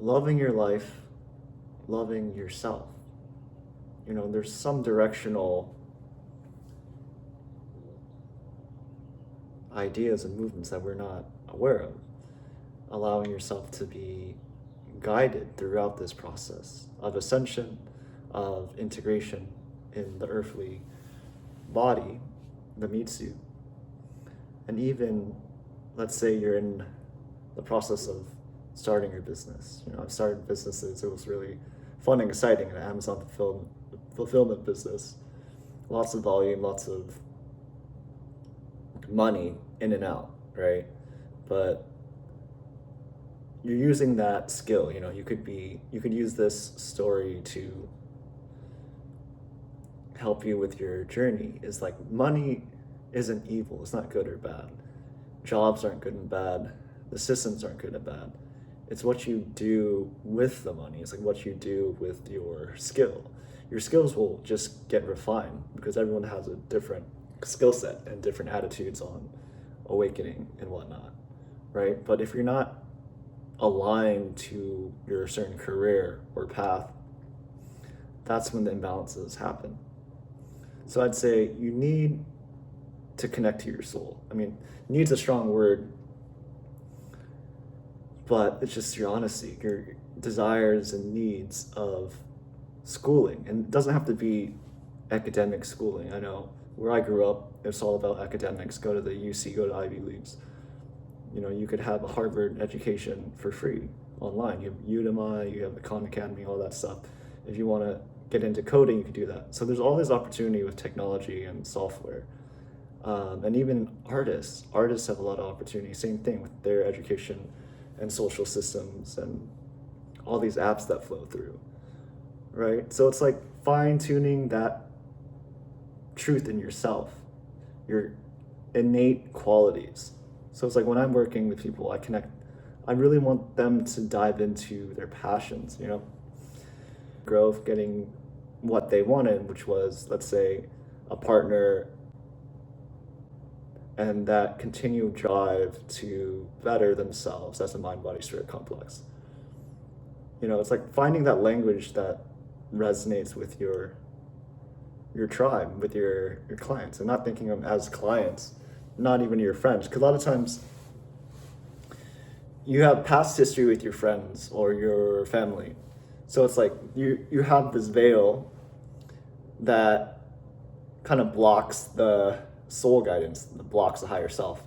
loving your life, loving yourself. There's some directional ideas and movements that we're not aware of, allowing yourself to be guided throughout this process of ascension, of integration in the earthly body that meets you. And even, let's say you're in the process of starting your business. I've started businesses. It was really fun and exciting in Amazon fulfillment business. Lots of volume, lots of money in and out, right? But you're using that skill. You could use this story to help you with your journey. Is like, money isn't evil. It's not good or bad. Jobs aren't good and bad. The systems aren't good and bad. It's what you do with the money. It's like what you do with your skill. Your skills will just get refined because everyone has a different skill set and different attitudes on awakening and whatnot, right? But if you're not aligned to your certain career or path, that's when the imbalances happen. So I'd say you need to connect to your soul. Need's a strong word, but it's just your honesty, your desires and needs of schooling. And it doesn't have to be academic schooling. I know where I grew up, it's all about academics. Go to the UC, go to Ivy Leagues. You could have a Harvard education for free online. You have Udemy, you have the Khan Academy, all that stuff. If you want to get into coding, you can do that. So there's all this opportunity with technology and software. And even artists have a lot of opportunity. Same thing with their education and social systems and all these apps that flow through, right? So it's like fine-tuning that truth in yourself, your innate qualities. So it's like when I'm working with people, I really want them to dive into their passions, growth, getting what they wanted, which was, let's say, a partner, and that continued drive to better themselves as a mind-body-spirit complex. It's like finding that language that resonates with your tribe, with your clients, and not thinking of them as clients, not even your friends. Because a lot of times you have past history with your friends or your family. So it's like you have this veil that kind of blocks the soul guidance, that blocks the higher self.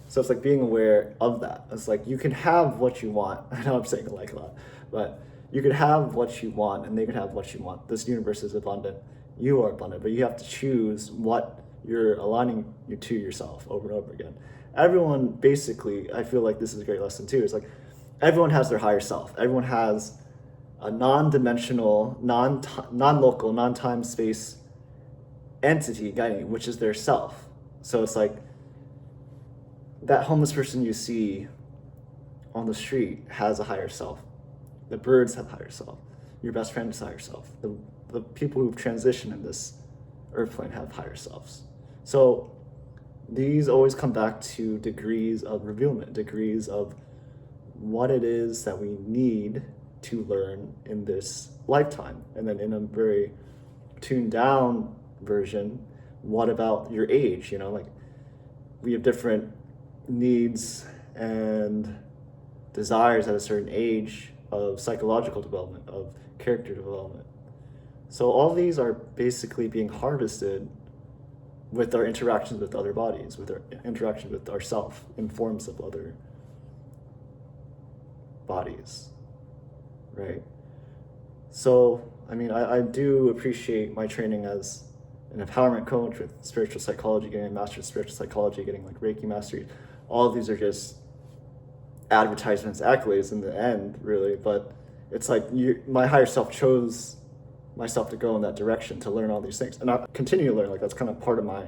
So it's like being aware of that. It's like you can have what you want. I know I'm saying it like a lot, but you can have what you want and they can have what you want. This universe is abundant. You are abundant, but you have to choose what you're aligning you to yourself over and over again. Everyone, basically, I feel like this is a great lesson too. It's like everyone has their higher self. Everyone has a non-dimensional, non-local, non-time space entity guiding you, which is their self. So it's like that homeless person you see on the street has a higher self. The birds have a higher self. Your best friend has a higher self. The people who've transitioned in this earth plane have higher selves. So these always come back to degrees of revealment, degrees of what it is that we need to learn in this lifetime. And then in a very tuned down version, what about your age? Like we have different needs and desires at a certain age of psychological development, of character development. So all these are basically being harvested with our interactions with other bodies, with our interaction with ourself in forms of other bodies, right? So, I do appreciate my training as an empowerment coach with spiritual psychology, getting a master's in spiritual psychology, getting like Reiki mastery. All of these are just advertisements, accolades in the end, really. But it's like my higher self chose myself to go in that direction, to learn all these things. And I continue to learn, like that's kind of part of my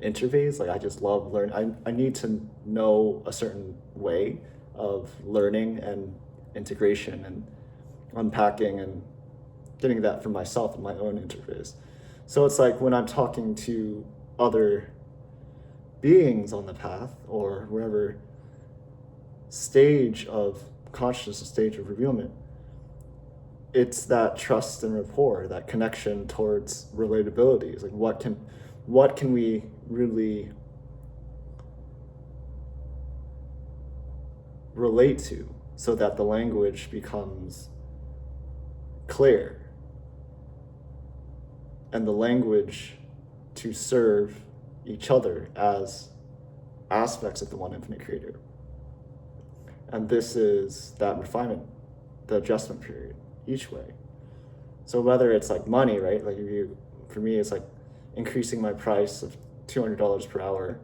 interface. Like I just love learning. I need to know a certain way of learning and integration and unpacking and getting that for myself in my own interface. So it's like when I'm talking to other beings on the path or wherever stage of consciousness, stage of revealment, it's that trust and rapport, that connection towards relatability. It's like what can we really relate to so that the language becomes clear and the language to serve each other as aspects of the one infinite creator. And this is that refinement, the adjustment period each way. So whether it's like money, right? Like for me, it's like increasing my price of $200 per hour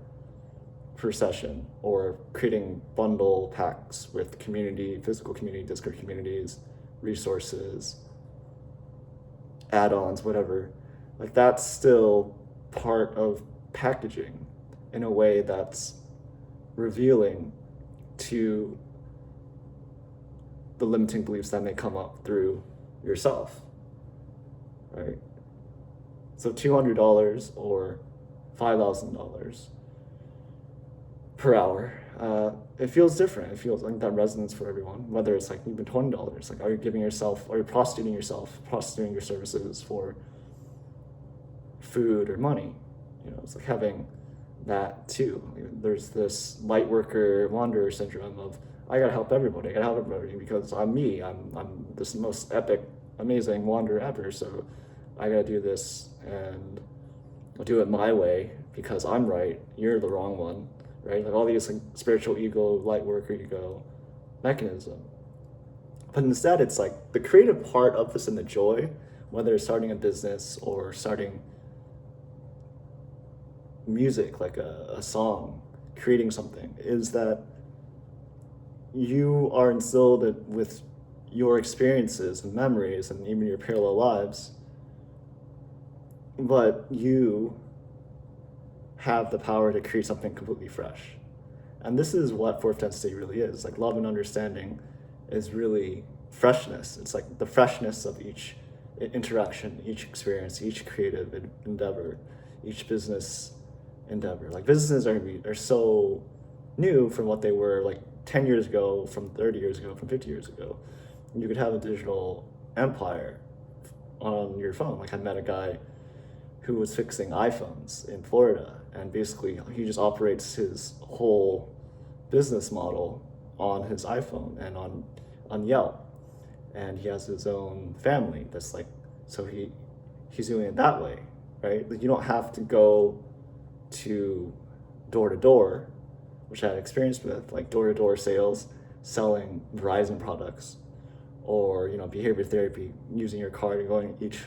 per session, or creating bundle packs with community, physical community, Discord communities, resources, add-ons, whatever. Like that's still part of packaging in a way that's revealing to the limiting beliefs that may come up through yourself, right? So $200 or $5,000 per hour, it feels different. It feels like that resonance for everyone, whether it's like even $20. Like, are you prostituting your services for food or money? You know, it's like having that too. There's this light worker wanderer syndrome of, I gotta help everybody. I gotta help everybody because I'm me. I'm this most epic, amazing wanderer ever. So I gotta do this, and I'll do it my way because I'm right. You're the wrong one, right? Like all these like spiritual ego, light worker ego mechanism. But instead, it's like the creative part of this and the joy, whether it's starting a business or starting music, like a song, creating something, is that you are instilled with your experiences and memories and even your parallel lives, but you have the power to create something completely fresh. And this is what fourth density really is. Like love and understanding is really freshness. It's like the freshness of each interaction, each experience, each creative endeavor, each business endeavor. Like businesses are so new from what they were like 10 years ago, from 30 years ago, from 50 years ago. You could have a digital empire on your phone. Like I met a guy who was fixing iPhones in Florida, and basically he just operates his whole business model on his iPhone and on Yelp. And he has his own family that's like, so he's doing it that way, right? Like you don't have to go to door, which I had experience with, like door-to-door sales, selling Verizon products, or behavior therapy, using your card and going each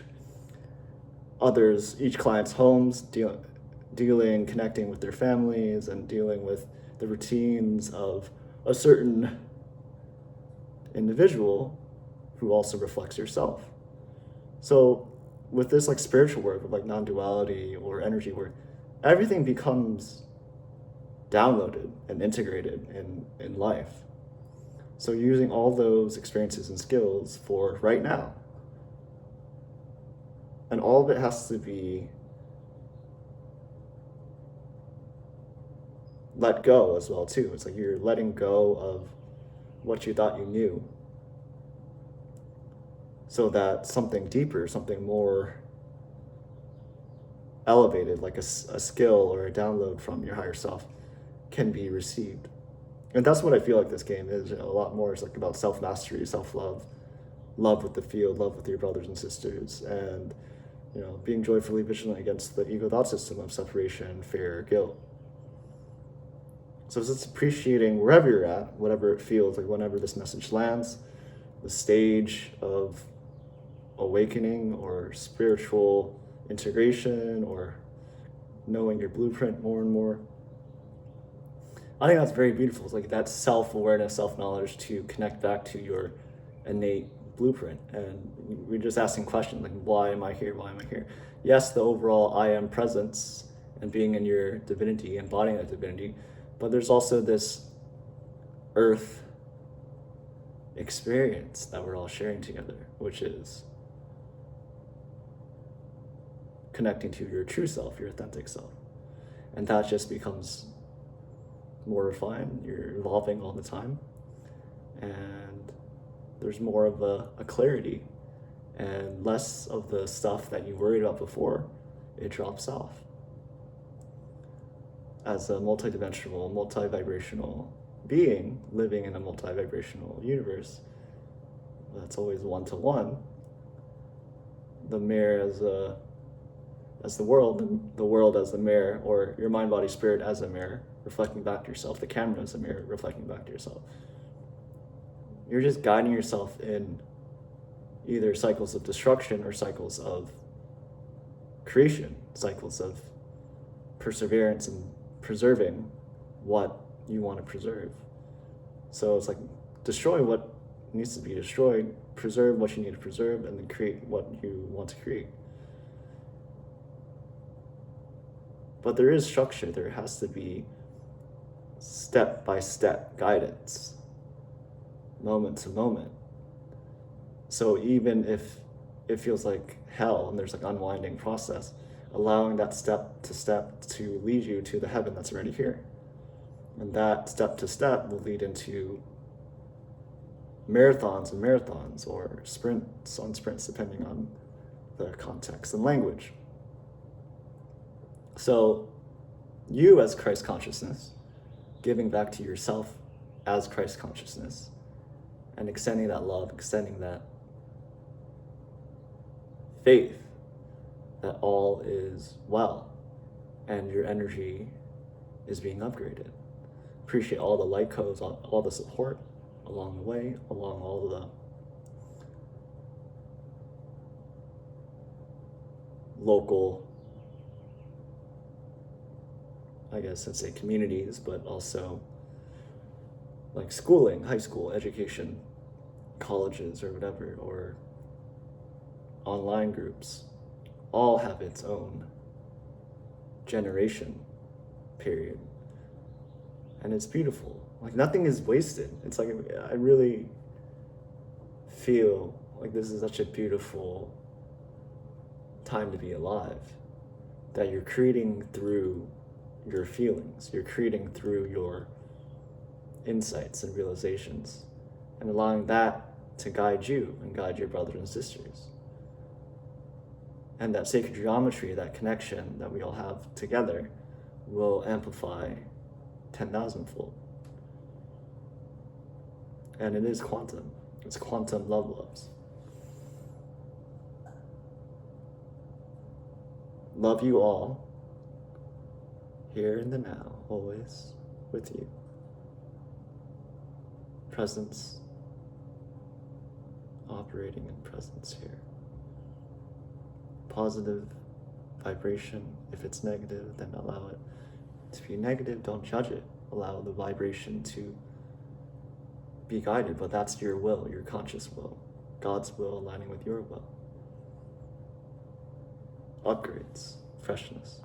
client's homes, dealing, connecting with their families, and dealing with the routines of a certain individual who also reflects yourself. So with this like spiritual work, with like non-duality or energy work, everything becomes downloaded and integrated in life. So using all those experiences and skills for right now. And all of it has to be let go as well too. It's like you're letting go of what you thought you knew, so that something deeper, something more elevated, like a skill or a download from your higher self, can be received. And that's what I feel like this game is. A lot more is like about self-mastery, self-love, love with the field, love with your brothers and sisters, and being joyfully vigilant against the ego thought system of separation, fear, guilt. So it's just appreciating wherever you're at, whatever it feels like, whenever this message lands, the stage of awakening or spiritual integration or knowing your blueprint more and more. I think that's very beautiful. It's like that self-awareness, self-knowledge to connect back to your innate blueprint. And we're just asking questions like, why am I here? Why am I here? Yes, the overall I am presence and being in your divinity, embodying that divinity, but there's also this earth experience that we're all sharing together, which is connecting to your true self, your authentic self. And that just becomes more refined. You're evolving all the time. And there's more of a clarity and less of the stuff that you worried about before, it drops off. As a multidimensional, multi-vibrational being living in a multi-vibrational universe that's always one-to-one, the mirror as the world as the mirror, or your mind, body, spirit as a mirror reflecting back to yourself, the camera as a mirror reflecting back to yourself. You're just guiding yourself in either cycles of destruction or cycles of creation, cycles of perseverance and preserving what you want to preserve. So it's like destroy what needs to be destroyed, preserve what you need to preserve, and then create what you want to create. But there is structure. There has to be step-by-step guidance, moment to moment. So even if it feels like hell and there's like unwinding process, allowing that step to step to lead you to the heaven that's already here. And that step to step will lead into marathons and marathons, or sprints on sprints, depending on the context and language. So you as Christ consciousness, giving back to yourself as Christ consciousness, and extending that love, extending that faith that all is well and your energy is being upgraded. Appreciate all the light codes, all the support along the way, along all the local, I guess I'd say communities, but also like schooling, high school education, colleges or whatever, or online groups, all have its own generation period. And it's beautiful. Like nothing is wasted. It's like, I really feel like this is such a beautiful time to be alive, that you're creating through your feelings, you're creating through your insights and realizations, and allowing that to guide you and guide your brothers and sisters. And that sacred geometry, that connection that we all have together, will amplify 10,000-fold. And it is quantum. It's quantum love loves. Love you all, here in the now, always with you. Presence, operating in presence here. Positive vibration. If it's negative, then allow it to be negative. Don't judge it. Allow the vibration to be guided, but that's your will, your conscious will. God's will aligning with your will. Upgrades, freshness.